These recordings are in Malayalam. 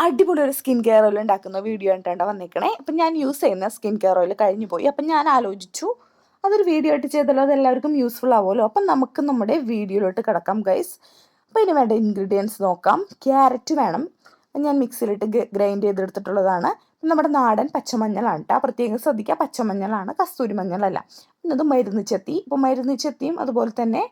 അടിപൊളി ഒരു സ്കിൻ കെയർ ഓയിൽ ഉണ്ടാക്കുന്ന വീഡിയോ ആയിട്ടാണ് വന്നിരിക്കണേ. അപ്പം ഞാൻ യൂസ് ചെയ്യുന്ന സ്കിൻ കെയർ ഓയിൽ കഴിഞ്ഞു പോയി. അപ്പം ഞാൻ ആലോചിച്ചു അതൊരു വീഡിയോ ആയിട്ട് ചെയ്താലോ, അത് എല്ലാവർക്കും യൂസ്ഫുൾ ആവുമല്ലോ. അപ്പം നമുക്ക് നമ്മുടെ വീഡിയോയിലോട്ട് കിടക്കാം ഗൈസ്. അപ്പോൾ ഇതിന് വേണ്ട ഇൻഗ്രീഡിയൻസ് നോക്കാം. ക്യാരറ്റ് വേണം, ഞാൻ മിക്സിയിലിട്ട് ഗ്രൈൻഡ് ചെയ്തെടുത്തിട്ടുള്ളതാണ്. നമ്മുടെ നാടൻ പച്ചമഞ്ഞളാണ് കേട്ടോ, പ്രത്യേകം ശ്രദ്ധിക്കുക, പച്ചമഞ്ഞളാണ്, കസ്തൂരി മഞ്ഞളല്ല. പിന്നെ ഇത് മരുന്ന് ചെത്തി. ഇപ്പോൾ മരുന്ന് ചെത്തിയും അതുപോലെ തന്നെ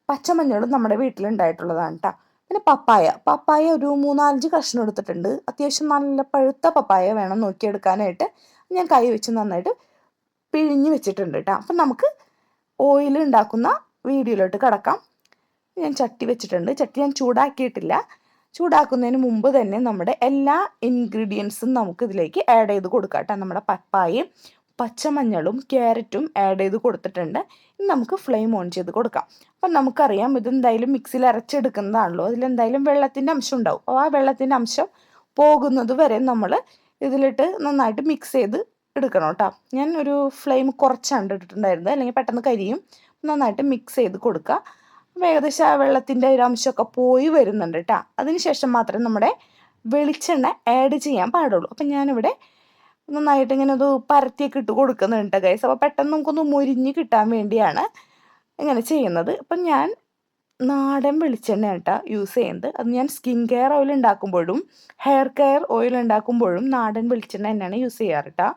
പച്ചമഞ്ഞളും നമ്മുടെ വീട്ടിലുണ്ടായിട്ടുള്ളതാണ് കേട്ടോ. പിന്നെ പപ്പായ ഒരു 3-5 കഷ്ണം എടുത്തിട്ടുണ്ട്. അത്യാവശ്യം നല്ല പഴുത്ത പപ്പായ വേണം നോക്കിയെടുക്കാനായിട്ട്. ഞാൻ കൈ വെച്ച് നന്നായിട്ട് പിഴിഞ്ഞ് വെച്ചിട്ടുണ്ട് കേട്ടോ. അപ്പം നമുക്ക് ഓയിൽ ഉണ്ടാക്കുന്ന വീഡിയോയിലോട്ട് കിടക്കാം. ഞാൻ ചട്ടി വെച്ചിട്ടുണ്ട്. ചട്ടി ഞാൻ ചൂടാക്കിയിട്ടില്ല. ചൂടാക്കുന്നതിന് മുമ്പ് തന്നെ നമ്മുടെ എല്ലാ ഇൻഗ്രീഡിയൻസും നമുക്ക് ഇതിലേക്ക് ആഡ് ചെയ്ത് കൊടുക്കാം കേട്ടോ. നമ്മുടെ പപ്പായയും പച്ചമഞ്ഞളും ക്യാരറ്റും ആഡ് ചെയ്ത് കൊടുത്തിട്ടുണ്ട്. ഇനി നമുക്ക് ഫ്ലെയിം ഓൺ ചെയ്ത് കൊടുക്കാം. അപ്പം നമുക്കറിയാം ഇതെന്തായാലും മിക്സിയിൽ അരച്ചെടുക്കുന്നതാണല്ലോ, അതിലെന്തായാലും വെള്ളത്തിൻ്റെ അംശം ഉണ്ടാവും. അപ്പോൾ ആ വെള്ളത്തിൻ്റെ അംശം പോകുന്നത് വരെ നമ്മൾ ഇതിലിട്ട് നന്നായിട്ട് മിക്സ് ചെയ്ത് എടുക്കണം കേട്ടോ. ഞാൻ ഒരു ഫ്ലെയിം കുറച്ചാണ് ഇട്ടിട്ടുണ്ടായിരുന്നത്, അല്ലെങ്കിൽ പെട്ടെന്ന് കരിയും. നന്നായിട്ട് മിക്സ് ചെയ്ത് കൊടുക്കുക. അപ്പോൾ ഏകദേശം ആ വെള്ളത്തിൻ്റെ ഒരു അംശമൊക്കെ പോയി വരുന്നുണ്ട് കേട്ടോ. അതിനുശേഷം മാത്രമേ നമ്മുടെ വെളിച്ചെണ്ണ ആഡ് ചെയ്യാൻ പാടുള്ളൂ. അപ്പം ഞാനിവിടെ നന്നായിട്ട് ഇങ്ങനെ അത് പരത്തിയൊക്കെ ഇട്ട് കൊടുക്കുന്നുണ്ട് ഗൈസ്. അപ്പോൾ പെട്ടെന്ന് നമുക്കൊന്ന് മൊരിഞ്ഞ് കിട്ടാൻ വേണ്ടിയാണ് ഇങ്ങനെ ചെയ്യുന്നത്. അപ്പം ഞാൻ നാടൻ വെളിച്ചെണ്ണ കേട്ടോ യൂസ് ചെയ്യുന്നത്. അത് ഞാൻ സ്കിൻ കെയർ ഓയിൽ ഉണ്ടാക്കുമ്പോഴും ഹെയർ കെയർ ഓയിൽ ഉണ്ടാക്കുമ്പോഴും നാടൻ വെളിച്ചെണ്ണ തന്നെയാണ് യൂസ് ചെയ്യാറ് കേട്ടോ.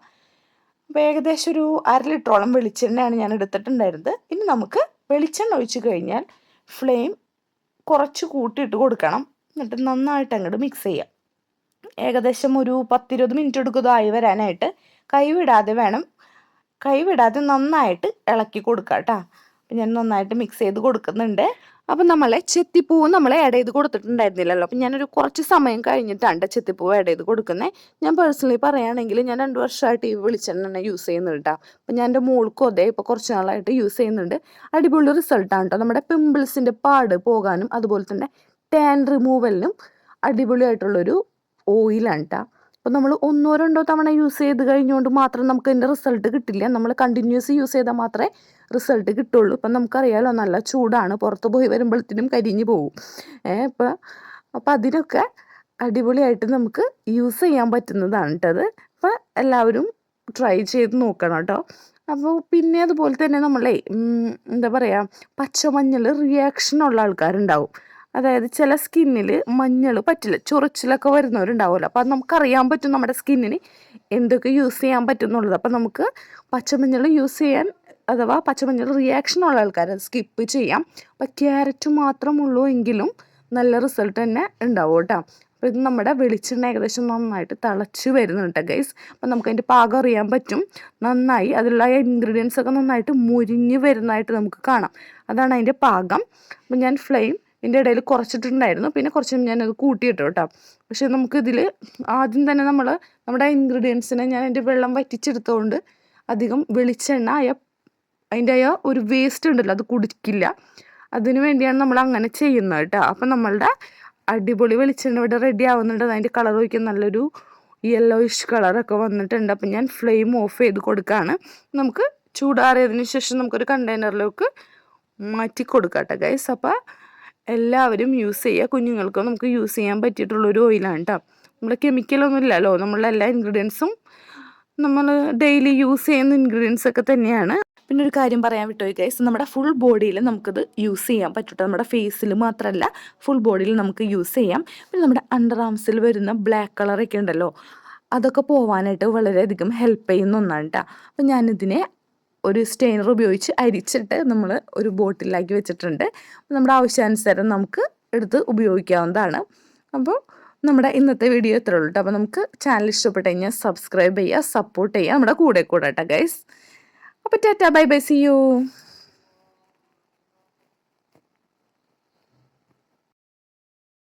അപ്പോൾ ഏകദേശം ഒരു 1/2 ലിറ്ററോളം വെളിച്ചെണ്ണയാണ് ഞാൻ എടുത്തിട്ടുണ്ടായിരുന്നത്. ഇനി നമുക്ക് വെളിച്ചെണ്ണ ഒഴിച്ച് കഴിഞ്ഞാൽ ഫ്ലെയിം കുറച്ച് കൂട്ടിയിട്ട് കൊടുക്കണം. എന്നിട്ട് നന്നായിട്ട് അങ്ങോട്ട് മിക്സ് ചെയ്യാം. ഏകദേശം ഒരു 10-20 മിനിറ്റ് എടുക്കുന്നതായി വരാനായിട്ട്. കൈവിടാതെ നന്നായിട്ട് ഇളക്കി കൊടുക്കുക കേട്ടോ. അപ്പം ഞാൻ നന്നായിട്ട് മിക്സ് ചെയ്ത് കൊടുക്കുന്നുണ്ട്. അപ്പം നമ്മളെ ചെത്തിപ്പൂവ് നമ്മൾ ആഡ് ചെയ്ത് കൊടുത്തിട്ടുണ്ടായിരുന്നില്ലല്ലോ. അപ്പം ഞാനൊരു കുറച്ച് സമയം കഴിഞ്ഞിട്ടാണ് ചെത്തിപ്പൂവ് ആഡ് ചെയ്ത് കൊടുക്കുന്നത്. ഞാൻ പേഴ്സണലി പറയുകയാണെങ്കിൽ ഞാൻ 2 വർഷമായിട്ട് ഈ വെളിച്ചെണ്ണ യൂസ് ചെയ്യുന്നുണ്ട് കേട്ടോ. അപ്പം ഞാൻ എൻ്റെ മോൾക്കും അതേ ഇപ്പോൾ കുറച്ച് നാളായിട്ട് യൂസ് ചെയ്യുന്നുണ്ട്. അടിപൊളി റിസൾട്ടാണ് കേട്ടോ. നമ്മുടെ പിമ്പിൾസിൻ്റെ പാട് പോകാനും അതുപോലെ തന്നെ ടാൻ റിമൂവലിനും അടിപൊളിയായിട്ടുള്ളൊരു ഓയിലാണ് കേട്ടോ. അപ്പോൾ നമ്മൾ 1-2 തവണ യൂസ് ചെയ്ത് കഴിഞ്ഞുകൊണ്ട് മാത്രം നമുക്ക് അതിൻ്റെ റിസൾട്ട് കിട്ടില്ല. നമ്മൾ കണ്ടിന്യൂസ് യൂസ് ചെയ്താൽ മാത്രമേ റിസൾട്ട് കിട്ടുള്ളൂ. ഇപ്പം നമുക്കറിയാമല്ലോ നല്ല ചൂടാണ്, പുറത്ത് പോയി വരുമ്പോഴത്തേനും കരിഞ്ഞു പോകും. അപ്പം അതിനൊക്കെ അടിപൊളിയായിട്ട് നമുക്ക് യൂസ് ചെയ്യാൻ പറ്റുന്നതാണ് കേട്ടത്. അപ്പം എല്ലാവരും ട്രൈ ചെയ്ത് നോക്കണം കേട്ടോ. അപ്പോൾ പിന്നെ അതുപോലെ തന്നെ നമ്മളെ എന്താ പറയുക, പച്ചമഞ്ഞൾ റിയാക്ഷനുള്ള ആൾക്കാരുണ്ടാവും. അതായത് ചില സ്കിന്നിൽ മഞ്ഞൾ പറ്റില്ല, ചൊറിച്ചിലൊക്കെ വരുന്നവരുണ്ടാവുമല്ലോ. അപ്പോൾ അത് നമുക്കറിയാൻ പറ്റും നമ്മുടെ സ്കിന്നിന് എന്തൊക്കെ യൂസ് ചെയ്യാൻ പറ്റും എന്നുള്ളത്. അപ്പോൾ നമുക്ക് പച്ചമഞ്ഞൾ യൂസ് ചെയ്യാൻ, അഥവാ പച്ചമഞ്ഞൾ റിയാക്ഷനുള്ള ആൾക്കാർ അത് സ്കിപ്പ് ചെയ്യാം. അപ്പോൾ ക്യാരറ്റ് മാത്രമുള്ളൂ എങ്കിലും നല്ല റിസൾട്ട് തന്നെ ഉണ്ടാവും കേട്ടോ. അപ്പോൾ ഇത് നമ്മുടെ വെളിച്ചെണ്ണ ഏകദേശം നന്നായിട്ട് തിളച്ച് വരുന്നുണ്ട് ഗൈസ്. അപ്പോൾ നമുക്കതിൻ്റെ പാകം അറിയാൻ പറ്റും. നന്നായി അതിലുള്ള ഇൻഗ്രീഡിയൻസ് ഒക്കെ നന്നായിട്ട് മുരിഞ്ഞ് വരുന്നതായിട്ട് നമുക്ക് കാണാം. അതാണ് അതിൻ്റെ പാകം. അപ്പോൾ ഞാൻ ഫ്ലെയിം ഇതിൻ്റെ ഇടയിൽ കുറച്ചിട്ടുണ്ടായിരുന്നു, പിന്നെ കുറച്ച് ഞാനത് കൂട്ടിയിട്ടു കേട്ടോ. പക്ഷേ നമുക്കിതിൽ ആദ്യം തന്നെ നമ്മുടെ ഇൻഗ്രീഡിയൻസിനെ ഞാൻ അതിൻ്റെ വെള്ളം വറ്റിച്ചെടുത്തുകൊണ്ട് അധികം വെളിച്ചെണ്ണ അതിൻ്റെ ഒരു വേസ്റ്റ് ഉണ്ടല്ലോ അത് കുടിക്കില്ല. അതിനു വേണ്ടിയാണ് നമ്മൾ അങ്ങനെ ചെയ്യുന്നത് കേട്ടോ. അപ്പം നമ്മളുടെ അടിപൊളി വെളിച്ചെണ്ണ ഇവിടെ റെഡി ആവുന്നുണ്ട്. അതിൻ്റെ കളർ ഒഴിക്കാൻ നല്ലൊരു യെല്ലോയിഷ് കളറൊക്കെ വന്നിട്ടുണ്ട്. അപ്പം ഞാൻ ഫ്ലെയിം ഓഫ് ചെയ്ത് കൊടുക്കുകയാണ്. നമുക്ക് ചൂടാറിയതിന് ശേഷം നമുക്കൊരു കണ്ടെയ്നറിലേക്ക് മാറ്റി കൊടുക്കാം കേട്ടോ ഗൈസ്. അപ്പോൾ എല്ലാവരും യൂസ് ചെയ്യുക. കുഞ്ഞുങ്ങൾക്കും നമുക്ക് യൂസ് ചെയ്യാൻ പറ്റിയിട്ടുള്ളൊരു ഓയിലാണ് കേട്ടോ. നമ്മൾ കെമിക്കലൊന്നും ഇല്ലല്ലോ, നമ്മളുടെ എല്ലാ ഇൻഗ്രീഡിയൻസും നമ്മൾ ഡെയിലി യൂസ് ചെയ്യുന്ന ഇൻഗ്രീഡിയൻസ് ഒക്കെ തന്നെയാണ്. പിന്നെ ഒരു കാര്യം പറയാൻ വിട്ടുപോയി ഗൈസ്, നമ്മുടെ ഫുൾ ബോഡിയിൽ നമുക്കിത് യൂസ് ചെയ്യാൻ പറ്റും. നമ്മുടെ ഫേസിൽ മാത്രമല്ല ഫുൾ ബോഡിയിൽ നമുക്ക് യൂസ് ചെയ്യാം. പിന്നെ നമ്മുടെ അണ്ടർ ആംസിൽ വരുന്ന ബ്ലാക്ക് കളറൊക്കെ ഉണ്ടല്ലോ, അതൊക്കെ പോവാനായിട്ട് വളരെയധികം ഹെൽപ്പ് ചെയ്യുന്ന ഒന്നാണ് കേട്ടോ. അപ്പം ഞാനിതിനെ ഒരു സ്റ്റെയിനർ ഉപയോഗിച്ച് അരിച്ചിട്ട് നമ്മൾ ഒരു ബോട്ടിലാക്കി വെച്ചിട്ടുണ്ട്. നമ്മുടെ ആവശ്യാനുസരണം നമുക്ക് എടുത്ത് ഉപയോഗിക്കാവുന്നതാണ്. അപ്പോൾ നമ്മുടെ ഇന്നത്തെ വീഡിയോ ഇത്രേ ഉള്ളൂ കേട്ടോ. അപ്പോൾ നമുക്ക് ചാനൽ ഇഷ്ടപ്പെട്ട് കഴിഞ്ഞാൽ സബ്സ്ക്രൈബ് ചെയ്യുക, സപ്പോർട്ട് ചെയ്യുക, നമ്മുടെ കൂടെ കേട്ടോ ഗൈസ്. അപ്പോൾ tata bye bye, see U.